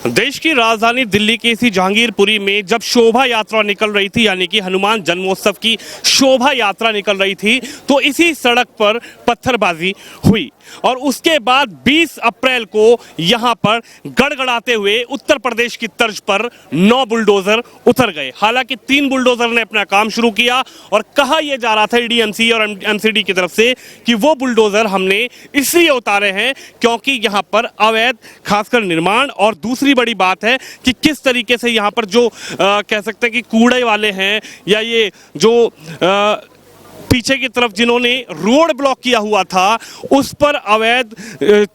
देश की राजधानी दिल्ली के इसी जहांगीरपुरी में जब शोभा यात्रा निकल रही थी, यानी कि हनुमान जन्मोत्सव की शोभा यात्रा निकल रही थी, तो इसी सड़क पर पत्थरबाजी हुई और उसके बाद 20 अप्रैल को यहां पर गड़गड़ाते हुए उत्तर प्रदेश की तर्ज पर 9 बुलडोजर उतर गए। हालांकि 3 बुलडोजर ने अपना काम शुरू किया और कहा यह जा रहा था ईडीएमसी और एमसीडी की तरफ से कि वो बुलडोजर हमने इसलिए उतारे हैं क्योंकि यहां पर अवैध खासकर निर्माण, और दूसरी बड़ी बात है कि किस तरीके से यहां पर जो कह सकते हैं कि कूड़े वाले हैं या ये जो पीछे की तरफ जिन्होंने रोड ब्लॉक किया हुआ था उस पर अवैध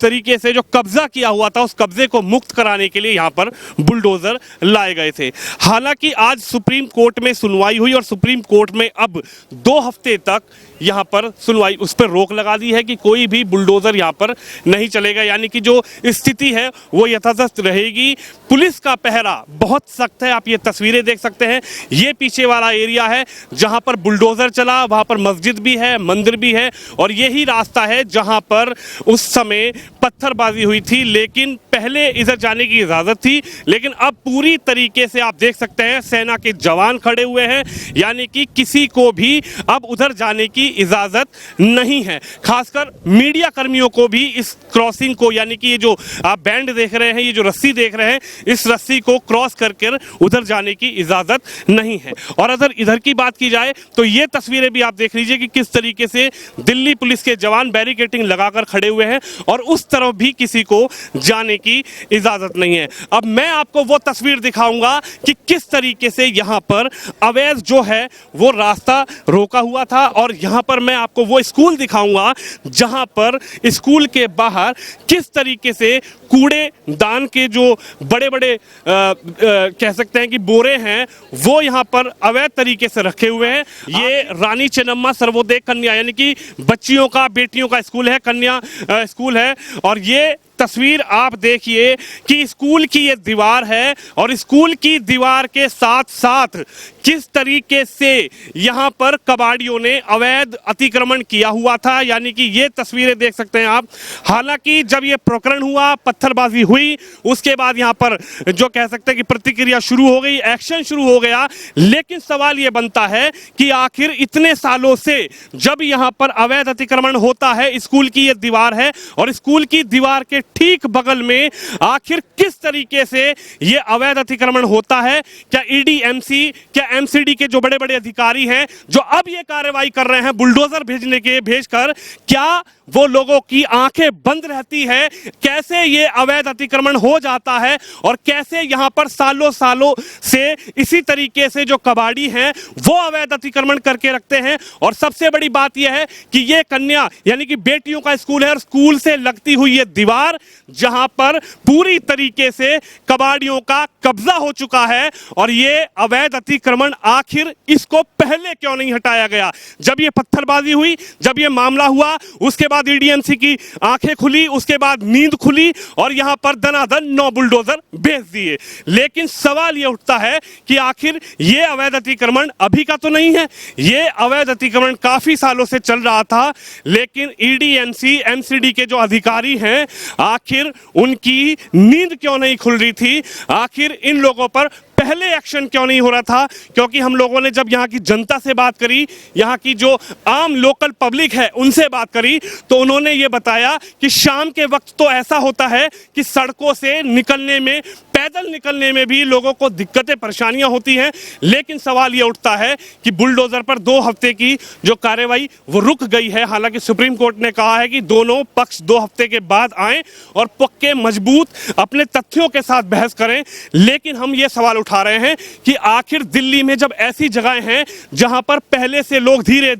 तरीके से जो कब्जा किया हुआ था उस कब्जे को मुक्त कराने के लिए यहां पर बुलडोजर लाए गए थे। हालांकि आज सुप्रीम कोर्ट में सुनवाई हुई और सुप्रीम कोर्ट में अब 2 हफ्ते तक यहां पर सुनवाई, उस पर रोक लगा दी है कि कोई भी बुलडोजर यहां पर नहीं चलेगा, यानी कि जो स्थिति है वो यथास्थित रहेगी। पुलिस का पहरा बहुत सख्त है, आप ये तस्वीरें देख सकते हैं। ये पीछे वाला एरिया है जहां पर बुलडोजर चला, वहां पर मस्जिद भी है, मंदिर भी है और यही रास्ता है जहां पर उस समय पत्थरबाजी हुई थी। लेकिन पहले इधर जाने की इजाजत थी, लेकिन अब पूरी तरीके से आप देख सकते हैं सेना के जवान खड़े हुए हैं, यानी कि किसी को भी अब उधर जाने की इजाजत नहीं है। खासकर मीडिया कर्मियों को भी इस क्रॉसिंग को, यानी कि ये जो आप बैंड देख रहे हैं, ये जो रस्सी देख रहे हैं, इस रस्सी को क्रॉस करके उधर जाने की इजाजत नहीं है। और अगर इधर की बात की जाए तो ये तस्वीरें भी आप देख लीजिए कि किस तरीके से दिल्ली पुलिस के जवान बैरिकेडिंग लगाकर खड़े हुए हैं और उस तरफ भी किसी को जाने की इजाजत नहीं है। अब मैं आपको वो तस्वीर दिखाऊंगा कि किस तरीके से यहां पर अवैध जो है वो रास्ता रोका हुआ था, और यहां पर मैं आपको वो स्कूल दिखाऊंगा जहां पर स्कूल के बाहर किस तरीके से कूड़े दान के जो बड़े बड़े कह सकते हैं कि बोरे हैं वो यहां पर अवैध तरीके से रखे हुए हैं। ये रानी चेन्नम्मा सर्वोदय कन्या, यानी कि बच्चियों का, बेटियों का स्कूल है, कन्या स्कूल है। और ये तस्वीर आप देखिए कि स्कूल की ये दीवार है और स्कूल की दीवार के साथ साथ किस तरीके से यहां पर कबाड़ियों ने अवैध अतिक्रमण किया हुआ था, यानी कि ये तस्वीरें देख सकते हैं आप। हालांकि जब ये प्रकरण हुआ, पत्थरबाजी हुई, उसके बाद यहां पर जो कह सकते हैं कि प्रतिक्रिया शुरू हो गई, एक्शन शुरू हो गया। लेकिन सवाल ये बनता है कि आखिर इतने सालों से जब यहां पर अवैध अतिक्रमण होता है, स्कूल की ये दीवार है और स्कूल की दीवार के ठीक बगल में आखिर किस तरीके से यह अवैध अतिक्रमण होता है। क्या ईडीएमसी, क्या एमसीडी के जो बड़े बड़े अधिकारी हैं जो अब यह कार्रवाई कर रहे हैं बुलडोजर भेजकर, क्या वो लोगों की आंखें बंद रहती है? कैसे ये अवैध अतिक्रमण हो जाता है और कैसे यहां पर सालों सालों से इसी तरीके से जो कबाड़ी हैं वो अवैध अतिक्रमण करके रखते हैं। और सबसे बड़ी बात यह है कि ये कन्या यानी कि बेटियों का स्कूल है और स्कूल से लगती हुई ये दीवार जहां पर पूरी तरीके से कबाड़ियों का कब्जा हो चुका है। और ये अवैध अतिक्रमण आखिर इसको पहले क्यों नहीं हटाया गया? जब ये पत्थरबाजी हुई, जब ये मामला हुआ, उसके बाद ईडीएमसी की आंखें खुली, उसके बाद नींद खुली और यहां पर दनादन 9 बुलडोजर भेज दिए। लेकिन सवाल यह उठता है कि आखिर ये अवैध अतिक्रमण अभी का तो नहीं है, ये अवैध अतिक्रमण काफी सालों से चल रहा था। लेकिन ईडीएमसी, एमसीडी के जो अधिकारी हैं, आखिर उनकी नींद क्यों नहीं खुल रही थी? आखिर इन लोगों पर पहले एक्शन क्यों नहीं हो रहा था? क्योंकि हम लोगों ने जब यहाँ की जनता से बात करी, यहाँ की जो आम लोकल पब्लिक है उनसे बात करी, तो उन्होंने ये बताया कि शाम के वक्त तो ऐसा होता है कि सड़कों से निकलने में, पैदल निकलने में भी लोगों को दिक्कतें, परेशानियां होती हैं। लेकिन सवाल ये उठता है कि बुलडोजर पर 2 हफ्ते की जो कार्रवाई वो रुक गई है। हालांकि सुप्रीम कोर्ट ने कहा है कि दोनों पक्ष 2 हफ्ते के बाद आएं और पक्के मजबूत अपने तथ्यों के साथ बहस करें। लेकिन हम ये सवाल उठा रहे हैं कि आखिर दिल्ली में जब ऐसी जगहें हैं जहां पर पहले से लोग धीरे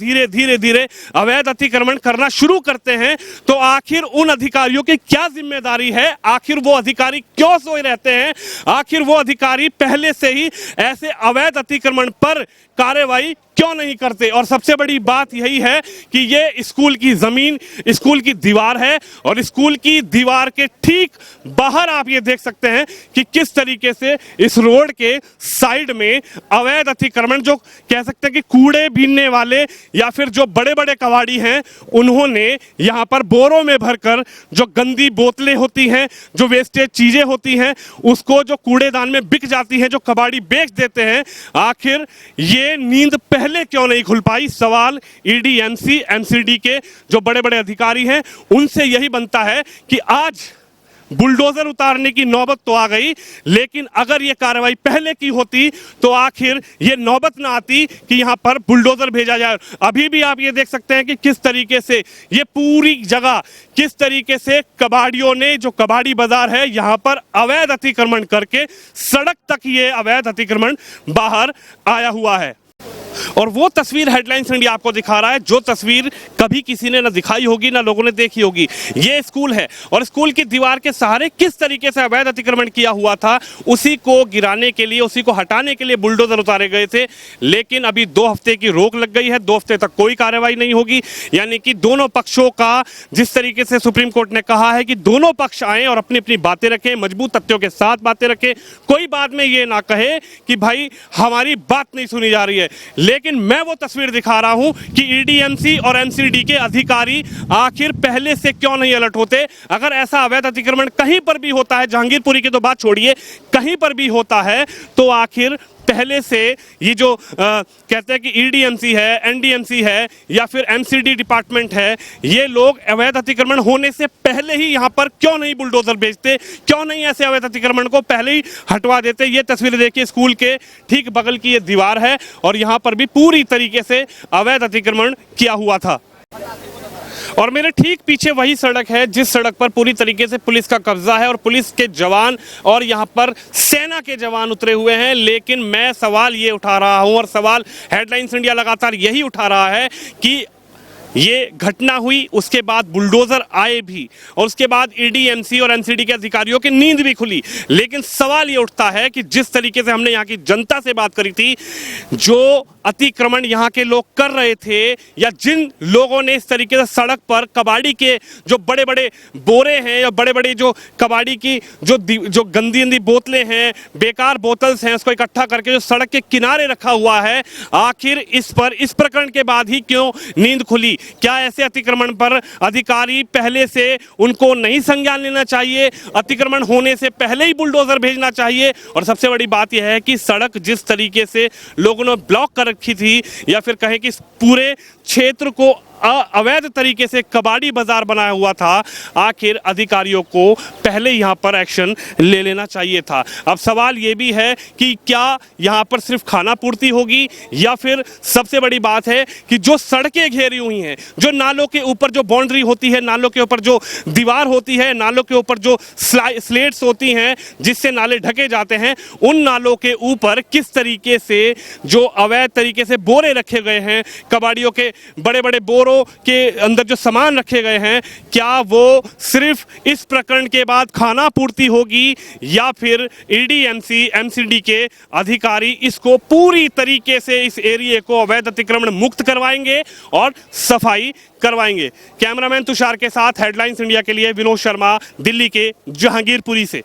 धीरे अवैध अतिक्रमण करना शुरू करते हैं, तो आखिर उन अधिकारियों की क्या जिम्मेदारी है? आखिर वो अधिकारी क्यों सोए रहते हैं? आखिर वो अधिकारी पहले से ही ऐसे अवैध अतिक्रमण पर कार्रवाई क्यों नहीं करते। और सबसे बड़ी बात यही है कि ये स्कूल की जमीन, स्कूल की दीवार है और स्कूल की दीवार के ठीक बाहर आप ये देख सकते हैं कि किस तरीके से इस रोड के साइड में अवैध अतिक्रमण, जो कह सकते हैं कि कूड़े बीनने वाले या फिर जो बड़े बड़े कबाड़ी हैं, उन्होंने यहाँ पर बोरों में भरकर जो गंदी बोतलें होती हैं, जो वेस्टेज चीजें होती हैं, उसको जो कूड़ेदान में बिक जाती हैं, जो कबाड़ी बेच देते हैं। आखिर ये नींद पहले क्यों नहीं खुल पाई? सवाल ईडीएमसी एमसीडी के जो बड़े बड़े अधिकारी हैं उनसे यही बनता है कि आज बुलडोजर उतारने की नौबत तो आ गई, लेकिन अगर ये कार्रवाई पहले की होती तो आखिर ये नौबत ना आती कि यहां पर बुलडोजर भेजा जाए। अभी भी आप ये देख सकते हैं कि किस तरीके से ये पूरी जगह, किस तरीके से कबाड़ियों ने, जो कबाड़ी बाजार है, यहां पर अवैध अतिक्रमण करके सड़क तक ये अवैध अतिक्रमण बाहर आया हुआ है। और वो तस्वीर हेडलाइंस इंडिया आपको दिखा रहा है, जो तस्वीर कभी किसी ने ना दिखाई होगी, ना लोगों ने देखी होगी। ये स्कूल है और स्कूल की दीवार के सहारे किस तरीके से अवैध अतिक्रमण किया हुआ था, उसी को गिराने के लिए, उसी को हटाने के लिए बुलडोजर उतारे गए थे। लेकिन अभी 2 हफ्ते की रोक लग गई है, 2 हफ्ते तक कोई कार्रवाई नहीं होगी। यानी कि दोनों पक्षों का, जिस तरीके से सुप्रीम कोर्ट ने कहा है कि दोनों पक्ष आए और अपनी अपनी बातें रखें, मजबूत तथ्यों के साथ बातें रखें, कोई बाद में ये ना कहे कि भाई हमारी बात नहीं सुनी जा रही है। लेकिन मैं वो तस्वीर दिखा रहा हूं कि ईडीएमसी और एमसीडी के अधिकारी आखिर पहले से क्यों नहीं अलर्ट होते। अगर ऐसा अवैध अतिक्रमण कहीं पर भी होता है, जहांगीरपुरी की तो बात छोड़िए, कहीं पर भी होता है, तो आखिर पहले से ये जो कहते हैं कि ईडीएमसी है, एनडीएमसी है या फिर एमसीडी डिपार्टमेंट है, ये लोग अवैध अतिक्रमण होने से पहले ही यहाँ पर क्यों नहीं बुलडोजर भेजते, क्यों नहीं ऐसे अवैध अतिक्रमण को पहले ही हटवा देते। ये तस्वीर देखिए, स्कूल के ठीक बगल की ये दीवार है और यहाँ पर भी पूरी तरीके से अवैध अतिक्रमण किया हुआ था। और मेरे ठीक पीछे वही सड़क है जिस सड़क पर पूरी तरीके से पुलिस का कब्जा है और पुलिस के जवान और यहाँ पर सेना के जवान उतरे हुए हैं। लेकिन मैं सवाल ये उठा रहा हूँ और सवाल हेडलाइंस इंडिया लगातार यही उठा रहा है कि ये घटना हुई, उसके बाद बुलडोजर आए भी और उसके बाद ईडीएमसी और एमसीडी के अधिकारियों की नींद भी खुली। लेकिन सवाल ये उठता है कि जिस तरीके से हमने यहाँ की जनता से बात करी थी, जो अतिक्रमण यहाँ के लोग कर रहे थे या जिन लोगों ने इस तरीके से सड़क पर कबाड़ी के जो बड़े बड़े बोरे हैं या बड़े बड़े जो कबाड़ी की जो गंदी गंदी बोतलें हैं, बेकार बोतल्स हैं, उसको इकट्ठा करके जो सड़क के किनारे रखा हुआ है, आखिर इस पर, इस प्रकरण के बाद ही क्यों नींद खुली? क्या ऐसे अतिक्रमण पर अधिकारी पहले से उनको नहीं संज्ञान लेना चाहिए? अतिक्रमण होने से पहले ही बुलडोजर भेजना चाहिए? और सबसे बड़ी बात यह है कि सड़क जिस तरीके से लोगों ने ब्लॉक कर रखी थी या फिर कहें कि पूरे क्षेत्र को अवैध तरीके से कबाड़ी बाजार बनाया हुआ था, आखिर अधिकारियों को पहले यहाँ पर एक्शन ले लेना चाहिए था। अब सवाल ये भी है कि क्या यहाँ पर सिर्फ खाना पूर्ति होगी या फिर सबसे बड़ी बात है कि जो सड़कें घेरी हुई हैं, जो नालों के ऊपर जो बाउंड्री होती है, नालों के ऊपर जो दीवार होती है, नालों के ऊपर जो स्लेट्स होती हैं जिससे नाले ढके जाते हैं, उन नालों के ऊपर किस तरीके से जो अवैध तरीके से बोरे रखे गए हैं, कबाड़ियों के बड़े बड़े बोरों के अंदर जो सामान रखे गए हैं, क्या वो सिर्फ इस प्रकरण के बाद खाना पूर्ति होगी या फिर ईडीएमसी एमसीडी के अधिकारी इसको पूरी तरीके से इस एरिया को अवैध अतिक्रमण मुक्त करवाएंगे और सफाई करवाएंगे? कैमरामैन तुषार के साथ हेडलाइंस इंडिया के लिए विनोद शर्मा, दिल्ली के जहांगीरपुरी से।